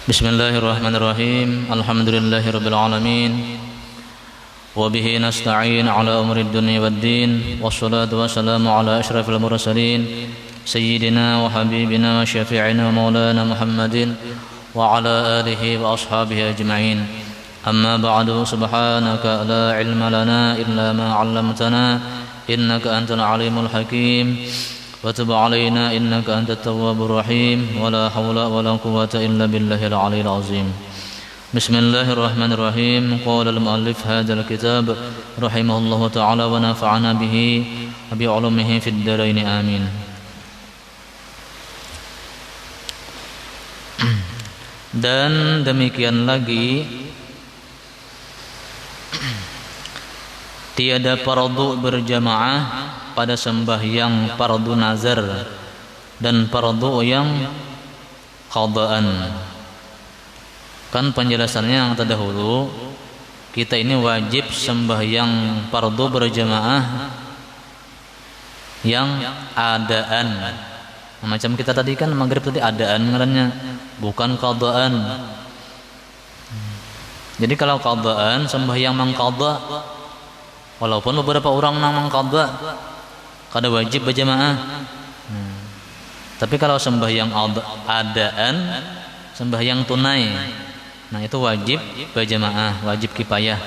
Bismillahirrahmanirrahim. Alhamdulillahirabbil alamin. Wa bihi nasta'in ala umuri dunya waddin. Wassalatu wassalamu ala asyrafil mursalin sayyidina wa habibina wa syafi'ina wa maulana Muhammadin wa ala alihi wa ashabihi ajma'in. Amma ba'du, subhanaka la ilma lana illa ma 'allamtana innaka antal alimul hakim. وتب علينا إنك أنت التواب الرحيم ولا حول ولا قوة إلا بالله العلي العظيم. بسم الله الرحمن الرحيم. قال المؤلف هذا الكتاب رحمه الله تعالى ونفعنا به وبعلومه في الدارين آمين. Dan demikian lagi, tiada fardu berjamaah pada sembahyang fardu nazar dan fardu yang qadaan. Kan penjelasannya yang terdahulu, kita ini wajib sembahyang fardu berjamaah yang adaan. Macam kita tadi kan maghrib tadi adaan ngarannya, bukan qadaan. Jadi kalau qadaan sembahyang mangqadha, walaupun beberapa orang nang mangqadha kada wajib berjamaah. Tapi kalau sembahyang adaan, sembahyang tunai, nah itu wajib berjamaah, wajib kifayah.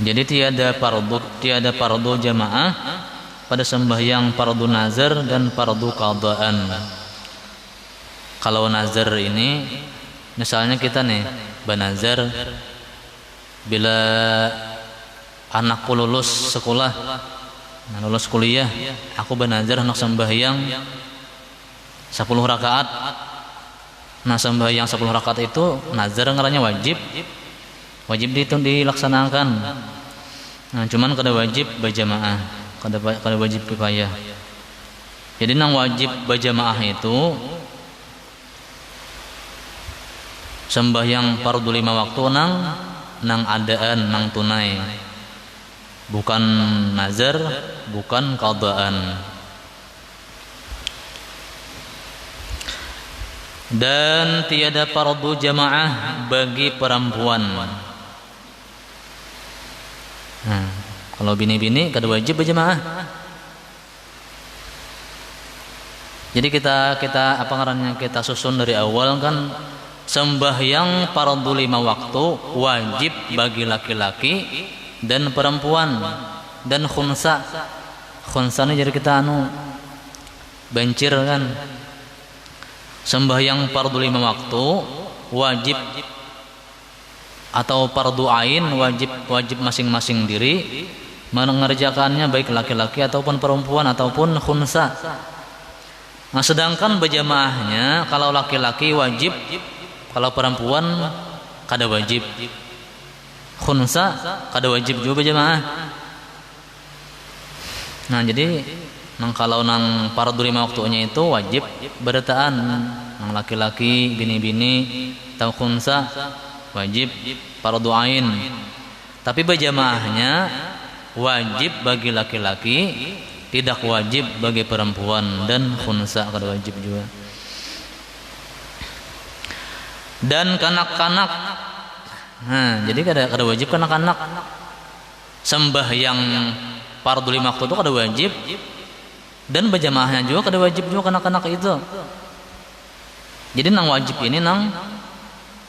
Jadi tiada fardu jamaah pada sembahyang fardu nazar dan fardu qadaan. Kalau nazar ini, misalnya kita nih banazar, bila anakku lulus sekolah, lulus kuliah, aku banazar anak sembahyang 10 rakaat. Nah, sembahyang 10 rakaat itu nazar ngarannya wajib itu dilaksanakan. Nah, cuman kada wajib berjamaah, kada wajib kifayah. Jadi nang wajib berjamaah itu sembahyang fardu 5 waktu nang adaan, nang tunai, bukan nazar, bukan qadaan. Dan tiada fardu jamaah bagi perempuan. Nah, kalau bini-bini kada wajib berjamaah. Jadi kita apa ngarannya, kita susun dari awal kan, sembahyang fardu 5 waktu wajib bagi laki-laki dan perempuan dan khunsa. Khunsa ini jadi kita bencir kan. Sembahyang fardu 5 waktu wajib atau fardu ain, wajib masing-masing diri mengerjakannya, baik laki-laki ataupun perempuan ataupun khunsa. Nah, sedangkan berjamaahnya kalau laki-laki wajib, kalau perempuan kada wajib. Khunsa kada wajib juga berjamaah. Nah, jadi kalau nang fardu 5 waktunya itu wajib bertaan, nang laki-laki, bini-bini atau khunsa wajib fardu ain. Tapi berjamaahnya wajib bagi laki-laki, tidak wajib bagi perempuan, dan khunsa kada wajib juga. Dan kanak-kanak, nah jadi kada wajib kanak-kanak. Sembahyang fardu 5 waktu itu kada wajib, dan berjamaahnya juga kada wajib juga kanak-kanak itu. Jadi nang wajib ini nang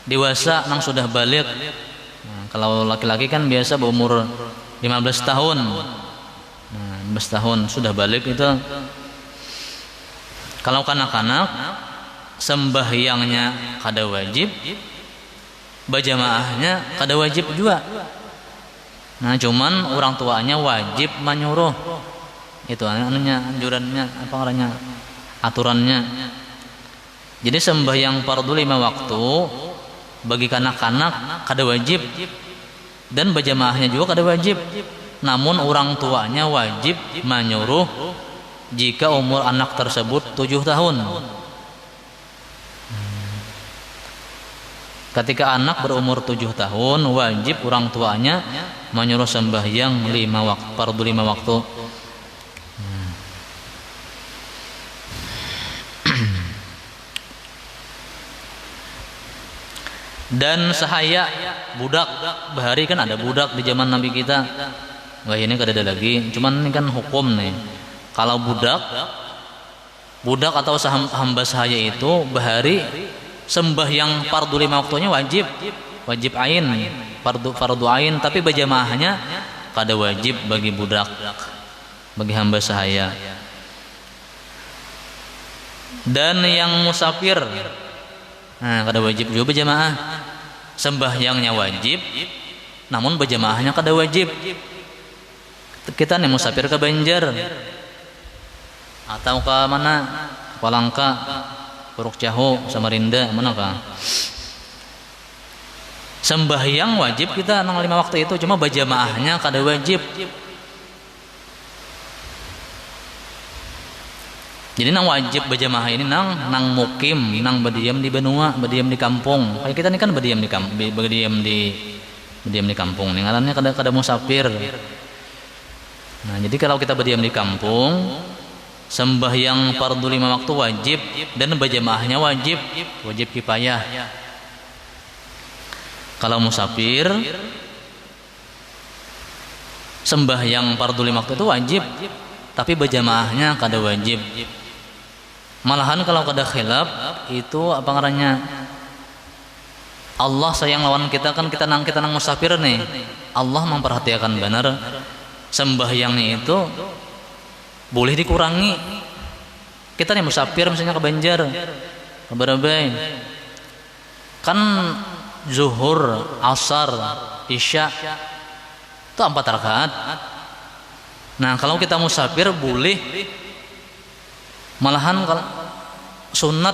dewasa, nang sudah balik. Nah, kalau laki-laki kan biasa berumur 15 tahun. Nah, 15 tahun sudah balik itu. Kalau kanak-kanak sembahyangnya kada wajib, berjamaahnya kada wajib juga. Nah, cuman orang tuanya wajib menyuruh. Itu anjurannya, apa namanya, aturannya. Jadi sembahyang fardu 5 waktu bagi kanak-kanak kada wajib, dan berjamaahnya juga kada wajib. Namun orang tuanya wajib menyuruh jika umur anak tersebut 7 tahun. Ketika anak berumur 7 tahun, wajib orang tuanya menyuruh sembahyang 5 waktu, fardu 5 waktu. Dan sahaya budak bahari, kan ada budak di zaman Nabi kita. Wah, ini kada ada lagi, cuman ini kan hukum nih. Kalau budak atau hamba sahaya itu bahari sembahyang fardu 5 waktunya wajib ain, fardu ain, tapi berjamaahnya kada wajib bagi budak, bagi hamba sahaya. Dan yang musafir, nah kada wajib juga berjamaah. Sembahyangnya wajib, namun berjamaahnya kada wajib. Kita nih musafir ke Banjar atau ke mana, Palangka, Puruk Jahu, Samarinda, mana kah? Sembahyang wajib kita nang 5 waktu itu, cuma berjamaahnya kada wajib. Jadi nang wajib berjamaah ini nang mukim, nang berdiam di benua, berdiam di kampung. Kayak kita ini kan berdiam di kampung. Nih ngarannya kada musafir. Nah, jadi kalau kita berdiam di kampung, sembahyang fardu 5 waktu wajib dan berjamaahnya wajib kifayah. Kalau musafir, sembahyang fardu 5 waktu itu wajib, tapi berjamaahnya kada wajib. Malahan kalau kada khilaf itu apa ngarannya, Allah sayang lawan kita, kan kita nang musafir nih. Allah memperhatikan benar sembahyangnya itu boleh dikurangi. Kita nih musafir misalnya ke Banjar, ke Barabai, kan zuhur, asar, isya itu 4 rakaat. Nah, kalau kita musafir boleh, malahan kalau sunat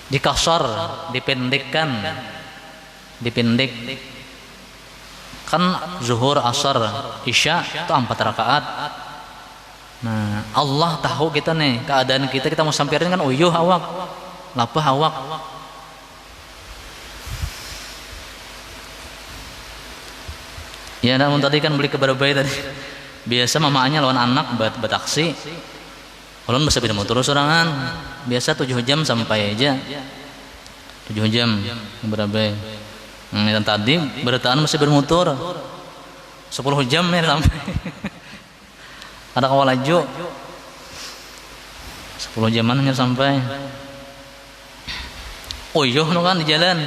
dikasar, dipendek. Kan zuhur, asar, isya itu 4 rakaat. Nah, Allah tahu kita nih keadaan kita musafirin kan uyuh awak, lapah awak. Ya, namun tadi kan beli ke Barabai tadi. Biasa mamanya lawan anak bataksi. Ulun bisa beda motor sorangan. Biasa 7 jam sampai aja. 7 jam ke Barabai. Dan tadi bertaan masih bermotor 10 jam nih sampai. Ada kawal laju 10 jaman hanya sampai. Oh iya kan di jalan.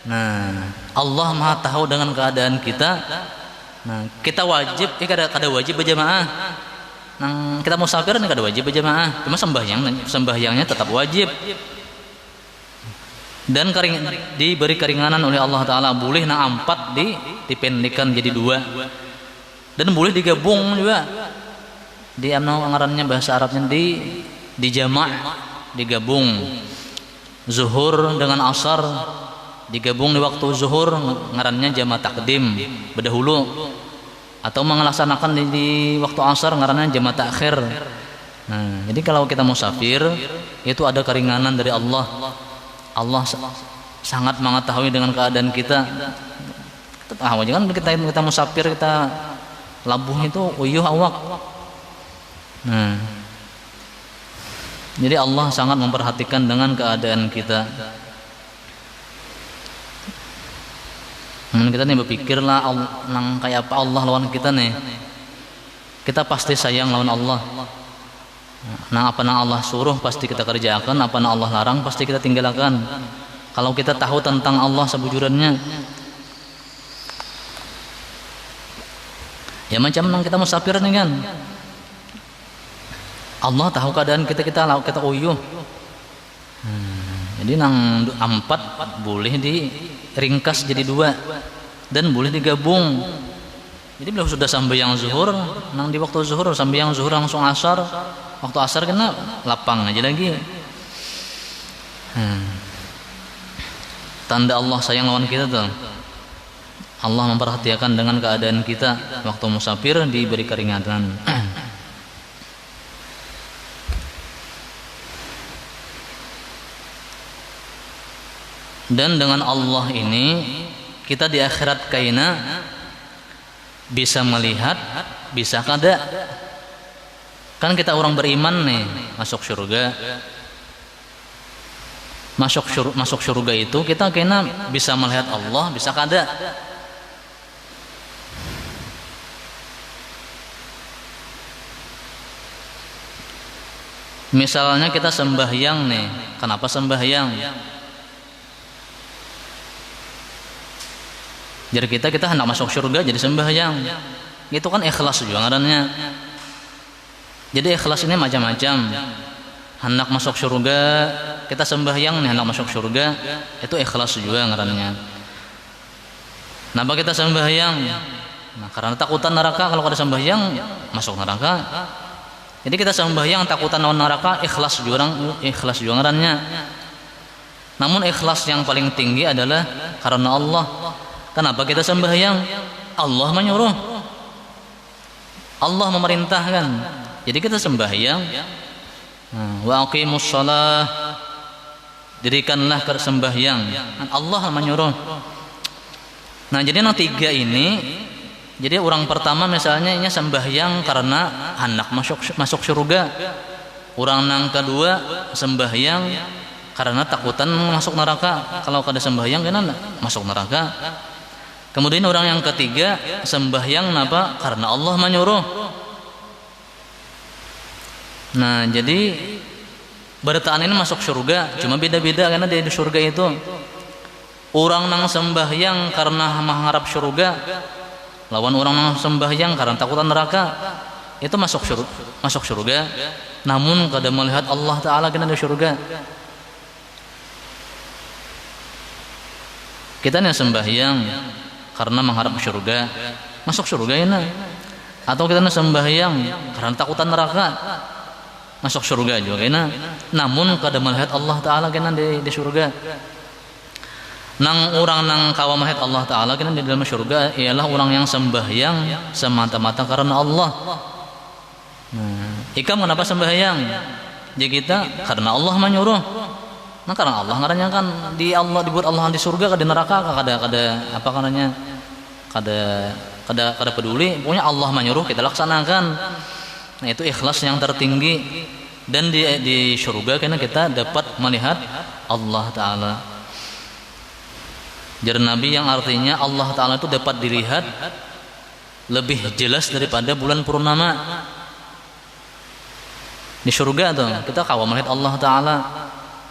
Nah, Allah Maha tahu dengan keadaan kita. Nah, kita wajib, kada wajib berjamaah. Nah, kita musafir nih kada wajib berjamaah. Cuma sembahyangnya tetap wajib. Dan diberi keringanan oleh Allah Taala, boleh nang 4 dipendekkan jadi 2. Dan boleh digabung juga. Di ngarannya bahasa Arabnya di jama', digabung. Zuhur dengan asar digabung di waktu zuhur, ngarannya jama' takdim, berdahulu. Atau melaksanakan di waktu asar, ngarannya jama' takhir. Nah, jadi kalau kita musafir itu ada keringanan dari Allah. Allah sangat mengetahui dengan keadaan kita. Jangan kita musafir, kita labuh itu uyuh awak. Nah, jadi Allah sangat memperhatikan dengan keadaan kita. Kita nih berpikirlah nang kayak apa Allah lawan kita nih. Kita pasti sayang lawan Allah. Nah, apa yang Allah suruh pasti kita kerjakan, apa yang Allah larang pasti kita tinggalkan. Kalau kita tahu tentang Allah sebujurannya, ya macam nang kita musafir nih kan, Allah tahu keadaan kita uyuh. Jadi nang 4 boleh diringkas jadi 2 dan boleh digabung. Jadi bila sudah sambayang zuhur, nang di waktu zuhur sambayang zuhur langsung asar. Waktu asar kena lapang aja lagi. Tanda Allah sayang lawan kita tuh. Allah memperhatikan dengan keadaan kita. Waktu musafir diberi keringanan. Dan dengan Allah ini kita di akhirat kaina bisa melihat, bisa kada. Kan kita orang beriman nih masuk surga. masuk surga itu kita kena bisa melihat Allah, bisa kada. Misalnya kita sembahyang nih, kenapa sembahyang? Jadi kita hendak masuk surga jadi sembahyang. Itu kan ikhlas juga ngarannya. Jadi ikhlas ini macam-macam. Hendak masuk surga, kita sembahyang nih hendak masuk surga, itu ikhlas juga ngarannya. Kenapa kita sembahyang? Nah, karena takutan neraka, kalau kada sembahyang masuk neraka. Jadi kita sembahyang takutan lawan neraka, ikhlas juga ngarannya. Namun ikhlas yang paling tinggi adalah karena Allah. Kenapa kita sembahyang? Allah menyuruh, Allah memerintahkan. Jadi kita sembahyang. Wa aqimus shalah, dirikanlah sembahyang. Allah menyuruh. Nah, jadi yang tiga ini, jadi orang pertama misalnya ini sembahyang karena hendak masuk surga. Orang yang kedua sembahyang karena takutan masuk neraka. Kalau kada sembahyang kena masuk neraka. Kemudian orang yang ketiga sembahyang apa? Karena Allah menyuruh. Nah, jadi bertaan ini masuk surga, cuma beda-beda karena di surga itu orang nang sembahyang karena mengharap surga, lawan orang nang sembahyang karena takutan neraka, itu masuk surga, namun kada melihat Allah Taala kena di surga. Kita yang sembahyang karena mengharap surga, masuk surga ya nah. Atau kita sembahyang karena takutan neraka, masuk surga juga kena, namun kada melihat Allah Taala kena di surga. Nang orang nang kawa melihat Allah Taala kena di dalam surga ialah orang yang sembahyang semata-mata karena Allah. Ikam kenapa sembahyang? Jadi kita karena Allah menyuruh. Nah, karena Allah ngarannya kan di Allah, dibuat Allah di surga kada di neraka, kada apa karenanya kada peduli, pokoknya Allah menyuruh kita laksanakan. Nah, itu ikhlas yang tertinggi, dan di surga karena kita dapat melihat Allah Taala. Jar Nabi yang artinya Allah Taala itu dapat dilihat lebih jelas daripada bulan purnama. Di surga tuh kita kawa melihat Allah Taala.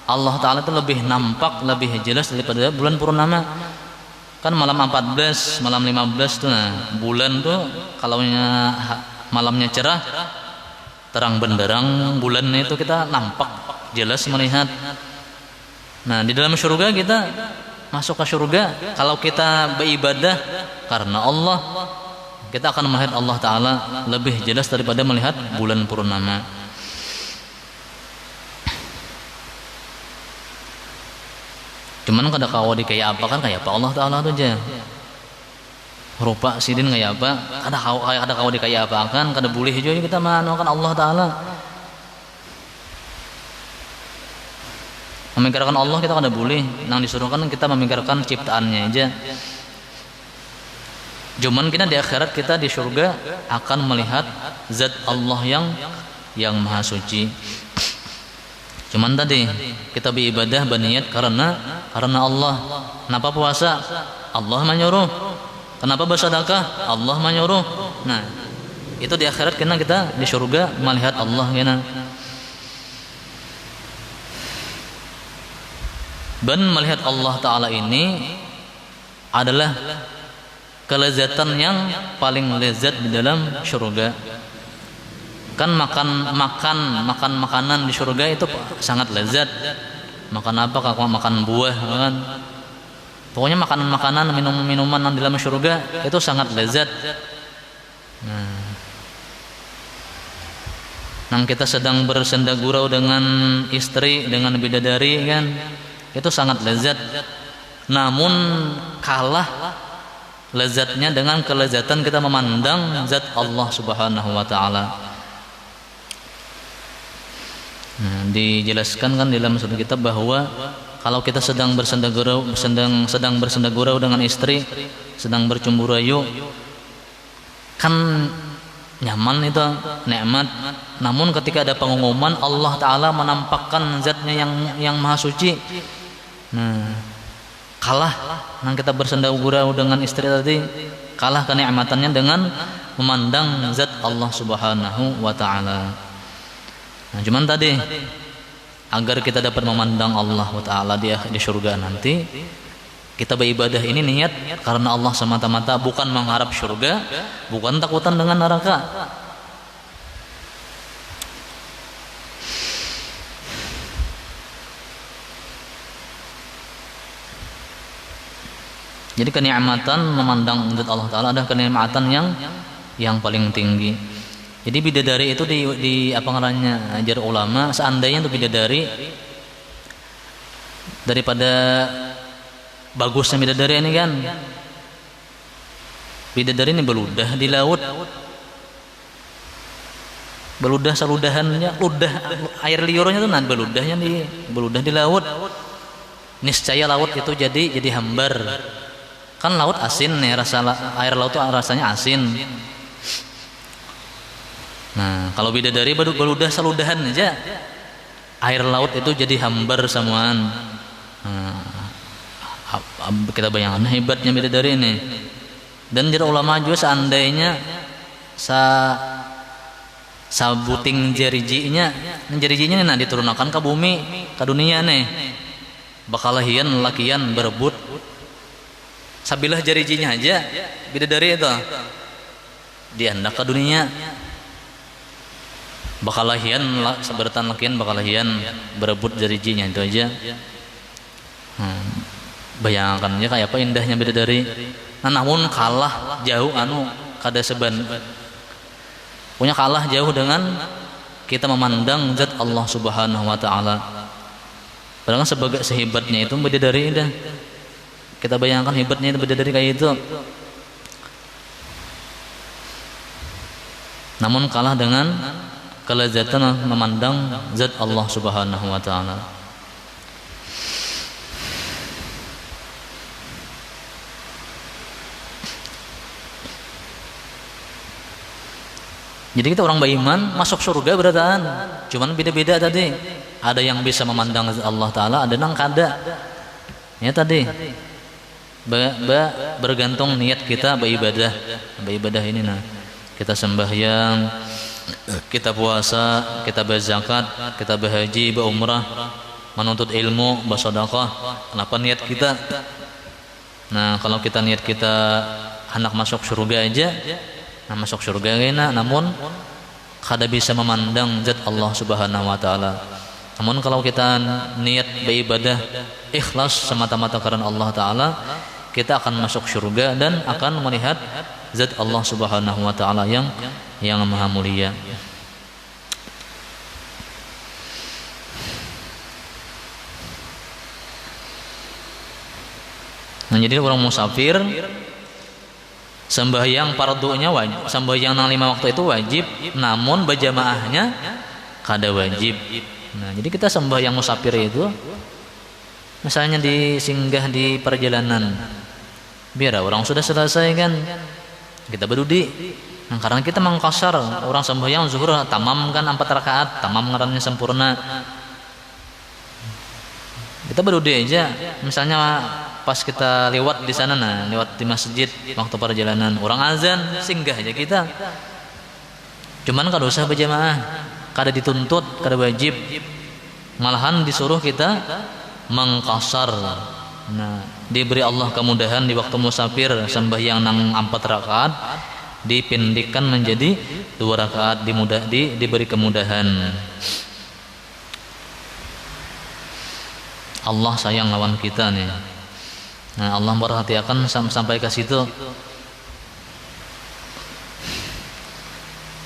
Allah Taala itu lebih nampak, lebih jelas daripada bulan purnama. Kan malam 14, malam 15 tuh, nah bulan tuh kalau malamnya cerah, terang benderang, bulan itu kita nampak jelas melihat. Nah, di dalam surga kita masuk ke surga, kalau kita beribadah karena Allah, kita akan melihat Allah Taala lebih jelas daripada melihat bulan purnama. Cuman kada kawa di kayak apa kan, kayak apa Allah Taala tuh aja. Rupa sidin kayak apa, kada kawa di kayak apa kan, kada boleh juga kita manukan Allah Taala. Memikirkan Allah kita kada boleh, nang disuruhkan kita memikirkan ciptaannya aja. Cuman kita di akhirat, kita di surga akan melihat zat Allah yang maha suci. Cuman tadi kita beribadah berniat karena Allah. Kenapa puasa? Allah menyuruh. Kenapa bersedekah? Allah menyuruh. Nah, itu di akhirat kena kita di surga melihat Allah kena. Dan melihat Allah Taala ini adalah kelezatan yang paling lezat di dalam surga. Kan makan makanan di surga itu sangat lezat. Makan apa? Kalau makan buah kan. Pokoknya makanan-makanan, minuman yang di dalam surga itu sangat lezat. Nah, kita sedang bersenda gurau dengan istri, dengan bidadari kan, itu sangat lezat. Namun kalah lezatnya dengan kelezatan kita memandang zat Allah Subhanahu wa taala. Nah, dijelaskan kan dalam satu kitab bahwa kalau kita sedang bersenda gurau dengan istri, sedang bercumbu rayu, kan nyaman itu nikmat. Namun ketika ada pengumuman Allah Ta'ala menampakkan zatnya yang maha suci, nah kalah. Nah kita bersenda gurau dengan istri tadi, kalah kenikmatannya dengan memandang zat Allah Subhanahu wa Ta'ala. Nah cuman tadi agar kita dapat memandang Allah wa Ta'ala di surga nanti, kita beribadah ini niat karena Allah semata-mata, bukan mengharap surga, bukan takutan dengan neraka. Jadi kenikmatan memandang zat Allah Ta'ala adalah kenikmatan yang paling tinggi. Jadi bidadari itu di apa namanya, ajar ulama, seandainya untuk bidadari, daripada bagusnya bidadari ini kan, bidadari ini beludah di laut, beludah saludahannya, ludah air liurnya itu beludahnya beludah di laut. Niscaya laut itu jadi hambar. Kan laut asin nih, air laut itu rasanya asin. Nah kalau bidadari beludah saludahan aja, air laut itu jadi hambar semuaan. Nah, kita bayangkan hebatnya bidadari ini. Dan jadi ulama juga seandainya sabuting jarijinya nah diturunkan ke bumi, ke dunia nih, bakal hian lakian berebut sabilah jarijinya aja bidadari itu diandak ke dunia, bakal hian seberatan lakian bakal hian berebut jarijinya itu aja. Bayangkan ya kayak apa indahnya bidadari. Nah namun kalah jauh kada seban, punya kalah jauh dengan kita memandang zat Allah Subhanahu wa Ta'ala. Padahal sebagai sehebatnya itu bidadari dah. Kita bayangkan hebatnya itu bidadari kayak itu. Namun kalah dengan kelezatan memandang zat Allah Subhanahu wa Ta'ala. Jadi kita orang beriman masuk surga berataan, cuman beda-beda tadi. Ada yang bisa memandang Allah Ta'ala, ada yang kada. Ya tadi bergantung niat kita beribadah ini. Nah kita sembahyang, kita puasa, kita berzakat, kita berhaji, berumrah, menuntut ilmu, bersedekah. Kenapa niat kita? Nah kalau kita niat kita hendak masuk surga aja, nah masuk surga enak, namun kada bisa memandang zat Allah Subhanahu wa Ta'ala. Namun kalau kita niat beribadah ikhlas semata-mata karena Allah Ta'ala, kita akan masuk surga dan akan melihat zat Allah Subhanahu wa Ta'ala yang maha mulia. Nah jadi orang musafir sembahyang fardunya wajib, sembahyang 5 waktu itu wajib, namun berjamaahnya kada wajib. Nah jadi kita sembahyang musafir itu misalnya singgah di perjalanan, biar orang sudah selesai kan kita berdudi. Nah karena kita mengqasar, orang sembahyang zuhur tamam kan 4 rakaat, tamam ngarannya sempurna, kita berdudi aja. Misalnya pas kita lewat di sana, nah lewat di masjid waktu perjalanan, orang azan singgah aja kita. Cuman kada usah berjamaah, kada dituntut, kada wajib, malahan disuruh kita mengqasar. Nah diberi Allah kemudahan di waktu musafir sembahyang 4 rakaat dipendekkan menjadi 2 rakaat, diberi kemudahan. Allah sayang lawan kita nih. Nah Allah memperhatikan sampai ke situ.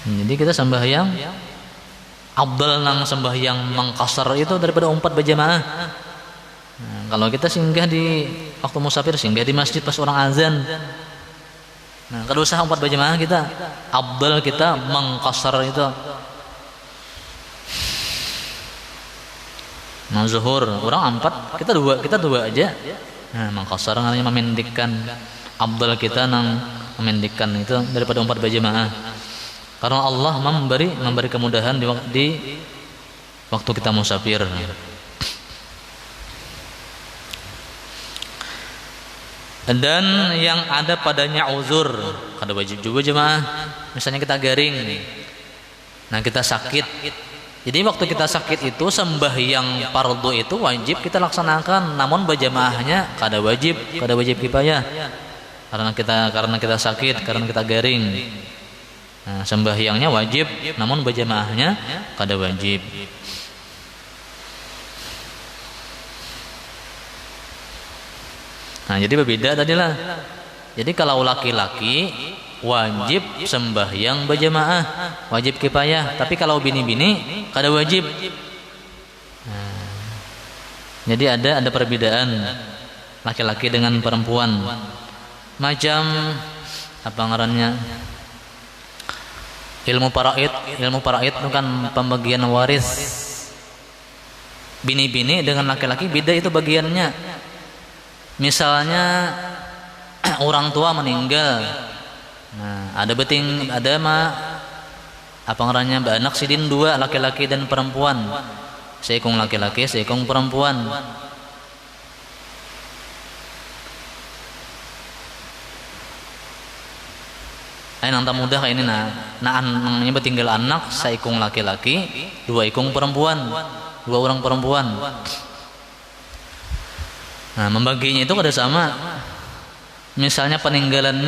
Jadi kita sembahyang afdal nang sembahyang mengqasar itu daripada 4 berjamaah. Nah, kalau kita singgah di waktu musafir, singgah di masjid pas orang azan, nah kada usah 4 berjamaah, kita afdal kita mengqasar itu. Nah zuhur orang 4, kita dua aja. Nah mengqasar namanya memendekkan, afdal kita nang memendekkan itu daripada 4 berjamaah. Karena Allah memberi kemudahan di waktu kita musafir. Dan yang ada padanya uzur, kada wajib juga jemaah. Misalnya kita garing, nah kita sakit. Jadi waktu kita sakit itu sembahyang fardu itu wajib kita laksanakan, namun berjamaahnya kada wajib kifayah. Karena kita sakit, karena kita garing. Nah, sembahyangnya wajib, namun berjamaahnya kada wajib. Nah, jadi berbeda tadilah. Jadi kalau laki-laki wajib sembahyang berjamaah, wajib kifayah. Tapi kalau bini-bini kada wajib. Nah, jadi ada perbedaan laki-laki dengan perempuan. Macam apa ngarannya? Ilmu faraid itu kan pembagian waris. Bini-bini dengan laki-laki beda itu bagiannya. Misalnya orang tua meninggal, nah ada apa ngarannya anak sidin dua, laki-laki dan perempuan, seikung laki-laki seikung perempuan. Nang tak mudah kayak ini nangnya bertinggal anak seikung laki-laki, dua ikung perempuan, dua orang perempuan. Nah, membaginya itu ada sama. Misalnya peninggalan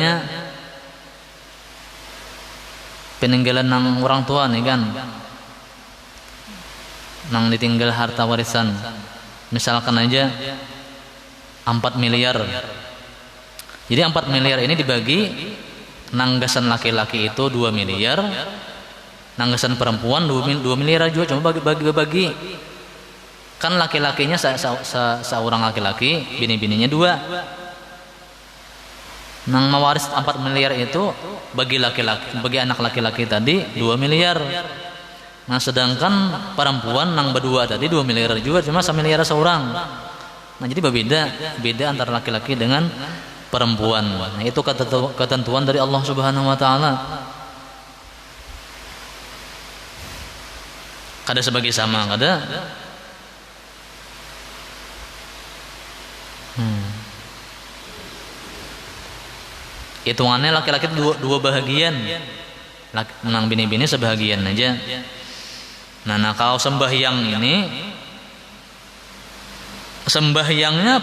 nang orang tua nih kan, nang ditinggal harta warisan. Misalkan aja 4 miliar. Jadi 4 miliar ini dibagi, nanggasan laki-laki itu 2 miliar, nanggasan perempuan 2 miliar juga, cuma bagi. Kan laki-lakinya seorang laki-laki, bini-bininya 2. Nang mewaris 4 miliar itu bagi anak laki-laki tadi 2 miliar. Nah, sedangkan perempuan nang berdua tadi 2 miliar juga, cuma 1 miliar seorang. Nah, jadi beda antara laki-laki dengan perempuan. Nah, itu ketentuan dari Allah Subhanahu wa taala. Kada sebagai sama, kada. Hitungannya laki-laki dua bahagian, menang bini-bini sebahagian aja. Nah kalau sembahyangnya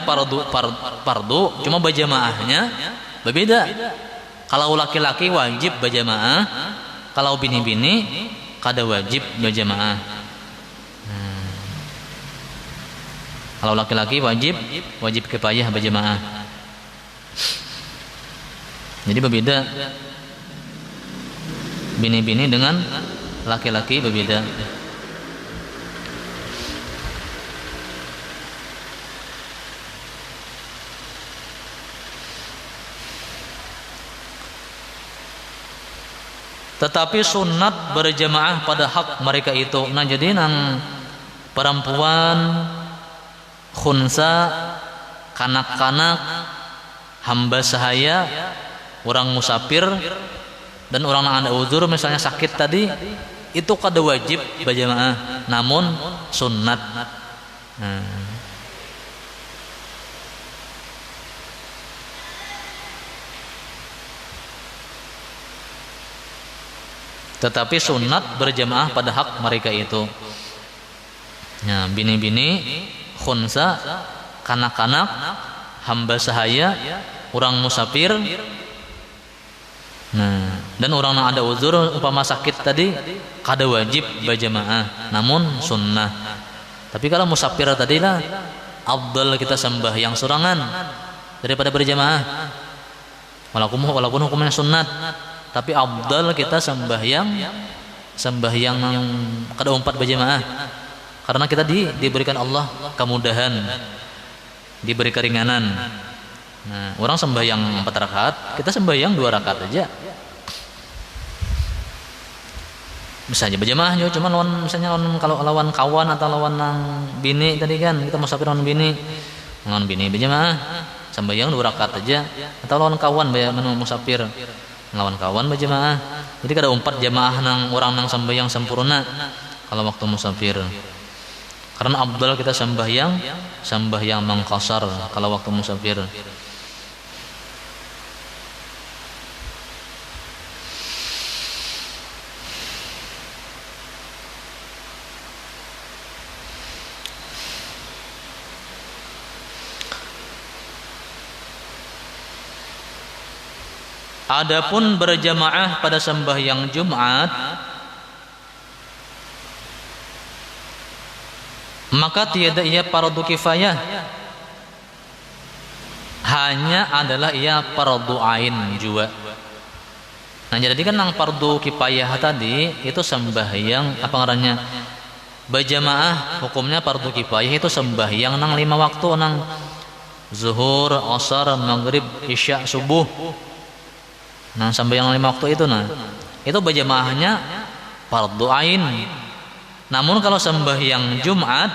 fardu, cuma berjamaahnya berbeda. Kalau laki-laki wajib berjamaah, kalau bini-bini kada wajib berjamaah. Kalau laki-laki wajib kifayah berjamaah. Jadi berbeda, bini-bini dengan laki-laki berbeda. Tetapi sunat berjamaah pada hak mereka itu. Nah, jadi nang perempuan, khunsa, kanak-kanak, hamba sahaya, orang musafir, dan orang yang ada uzur misalnya sakit tadi, itu kada wajib berjamaah, namun sunnat. Tetapi sunat berjamaah pada hak mereka itu. Nah, bini-bini, khunsa, kanak-kanak, hamba sahaya, orang musafir. Nah, dan orang yang ada uzur umpama sakit tadi kada wajib berjamaah, namun sunnah. Tapi kalau musafir tadi lah afdal kita sembahyang sorangan daripada berjamaah. Walaupun hukumnya sunnat, tapi afdal kita sembahyang yang kada 4 berjamaah. Karena kita diberikan Allah kemudahan, diberi keringanan. Nah, orang sembahyang 4 rakaat, kita sembahyang 2 rakaat aja. Misalnya berjamaah juga, cuma kalau lawan kawan atau lawan bini tadi kan, kita musafir lawan bini berjamaah, sembahyang 2 rakaat aja. Atau lawan kawan musafir, lawan kawan berjamaah. Jadi kada umpat jamaah nang orang nang sembahyang sempurna kalau waktu musafir. Karena afdal kita sembahyang mangqasar kalau waktu musafir. Adapun berjamaah pada sembahyang Jumat, maka tiada ia fardu kifayah, hanya adalah ia fardu ain juga. Nah, jadi kan nang fardu kifayah tadi itu sembahyang apa ngarannya? Berjamaah hukumnya fardu kifayah itu sembahyang nang 5 waktu nang zuhur, asar, maghrib, isya, subuh. Nah, sembahyang 5 waktu itu itu berjamaahnya fardu ain. Namun kalau sembahyang Jumat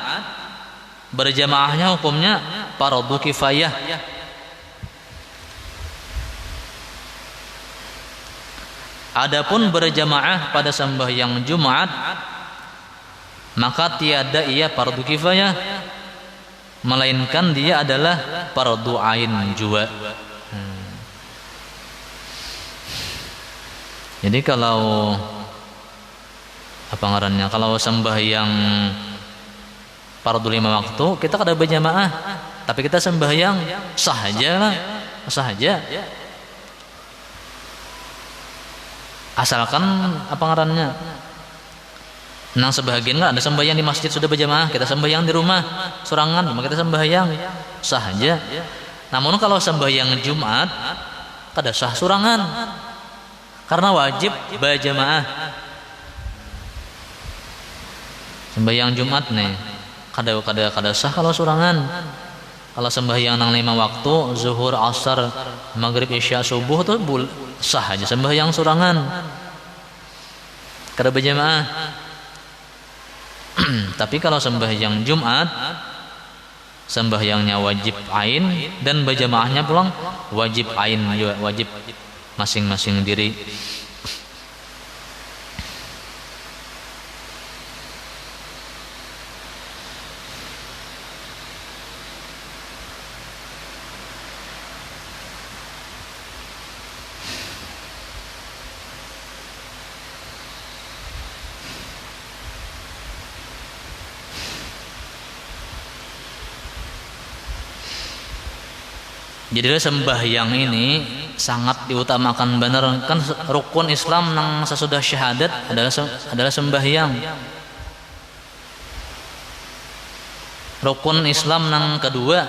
berjamaahnya hukumnya fardu kifayah. Adapun berjamaah pada sembahyang Jumat maka tiada ia fardu kifayah, melainkan dia adalah fardu ain juga. Jadi kalau apa ngarannya, kalau sembahyang fardu 5 waktu kita kada berjamaah, tapi kita sembahyang sah saja. Asalkan apa ngarannya, nang sebahagian kan ada sembahyang di masjid sudah berjamaah, kita sembahyang di rumah sorangan, maka kita sembahyang sah saja. Namun kalau sembahyang Jumat kada sah sorangan, karena wajib berjamaah. Sembahyang Jumat nih kada sah kalau sorangan. Kalau sembahyang nang 5 waktu zuhur, asar, maghrib, isya, subuh tuh sah aja sembahyang sorangan, kada berjamaah. Tapi kalau sembahyang Jumat sembahyangnya wajib ain dan berjamaahnya pulang wajib ain juga, wajib masing-masing diri. Jadi sembahyang ini sangat diutamakan benar, kan rukun Islam nang sesudah syahadat adalah sembahyang. Rukun Islam nang kedua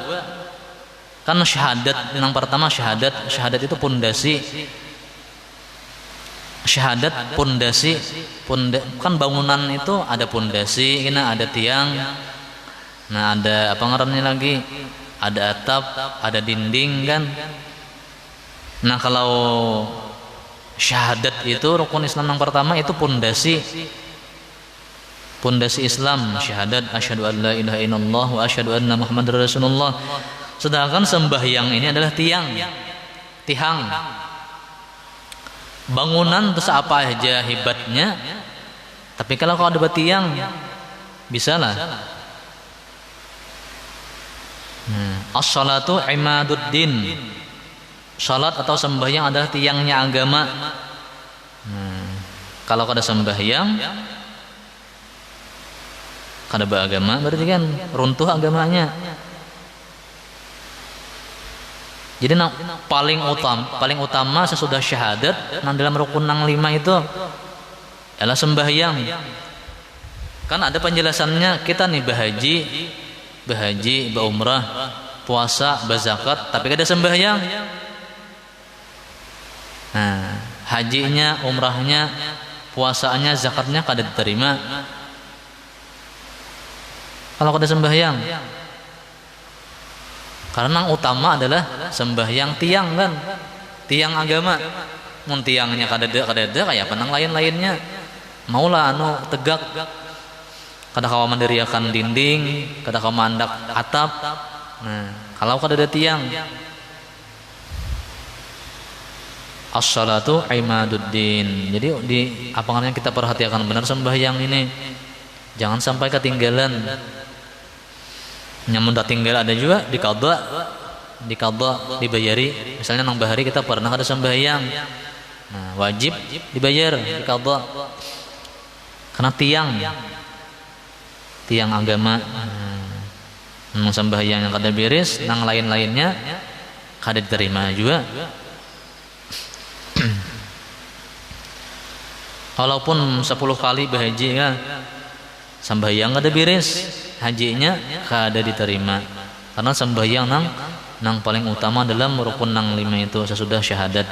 kan syahadat, nang pertama syahadat itu pondasi. Syahadat pondasi, kan bangunan itu ada pondasi, ada tiang. Nah, ada apa ngarannya lagi? Ada atap, ada dinding kan. Nah, kalau syahadat itu rukun Islam yang pertama itu pondasi Islam, syahadat asyhadu an la ilaha illallah wa asyhadu anna muhammadar rasulullah. Sedangkan sembahyang ini adalah tiang. Bangunan itu apa aja hebatnya, tapi kalau ada tiang bisalah. As-salatu imaduddin. Salat atau sembahyang adalah tiangnya agama. Kalau kada sembahyang, kada beragama, berarti kan runtuh agamanya. Jadi paling utama sesudah syahadat nang dalam rukun nang 5 itu adalah sembahyang. Kan ada penjelasannya, kita nih bahaji, berumrah, puasa, berzakat, tapi kada sembahyang. Nah, hajinya, umrahnya, puasanya, zakatnya kada diterima kalau kada sembahyang. Karena yang utama adalah sembahyang, tiang kan, tiang agama. Mun tiangnya kada kayak penang lain-lainnya, maulah tegak. Kada kawa mendiriakan dinding, kada kawa mandak atap. Nah, kalau kada ada tiang, as-salatu imaduddin. Jadi di apangannya kita perhatikan benar sembahyang ini. Jangan sampai ketinggalan. Nyamun tak tinggal ada juga dikadha dibayari. Misalnya nang bahari kita pernah ada sembahyang. Nah, wajib dibayar, dikadha. Karena tiang agama. Nang sembahyang yang kada beres, nang lain-lainnya kada diterima juga. Walaupun 10 kali berhaji ya, sembahyang kada beres, hajinya kada diterima. Karena sembahyang nang paling utama dalam rukun nang 5 itu sesudah syahadat.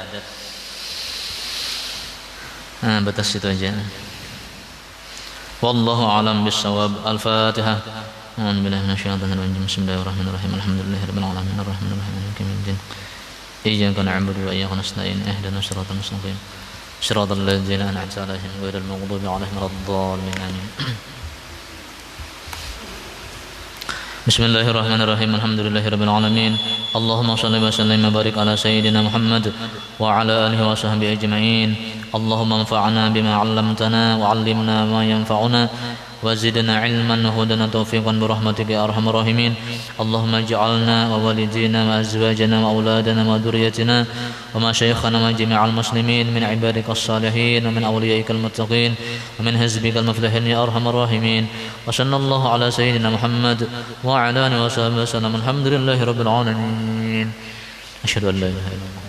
Nah, batas itu aja. Wallahu a'lam bissawab. Al-Fatihah. A'udzu billahi minasyaitonir rajim. Bismillahirrahmanirrahim. Alhamdulillahirabbil alamin. Arrahmanir rahim. Maliki yaumiddin. Iyyaka na'budu wa iyyaka nasta'in. Ihdinas siratal mustaqim. Shiratal ladzina an'amta 'alaihim ghairil maghdubi 'alaihim waladdallin. Amin. Bismillahirrahmanirrahim. Alhamdulillahirabbil alamin. Allahumma shalli wa sallim wa barik ala sayyidina Muhammad wa ala alihi wa sahbihi ajma'in. Allahumma anfa'na bima 'allamtana wa 'allimna ma yanfa'una wa zidna 'ilman wa hudana tawfiqan bi rahmatika ya arhamar rahimin. Allahumma ij'alna wa walidina wa azwajana wa auladana wa dhurriyyatina wa masyayikhana wa jami'al muslimin min ibadika as-salihin wa min awliyaika al-muttaqin wa min hizbika al-muflihin ya arhamar rahimin. Wa sallallahu ala sayyidina Muhammad wa ala alihi wa sahbihi wa sallam. Alhamdulillahirabbil alamin. Asyhadu an la ilaha illallah.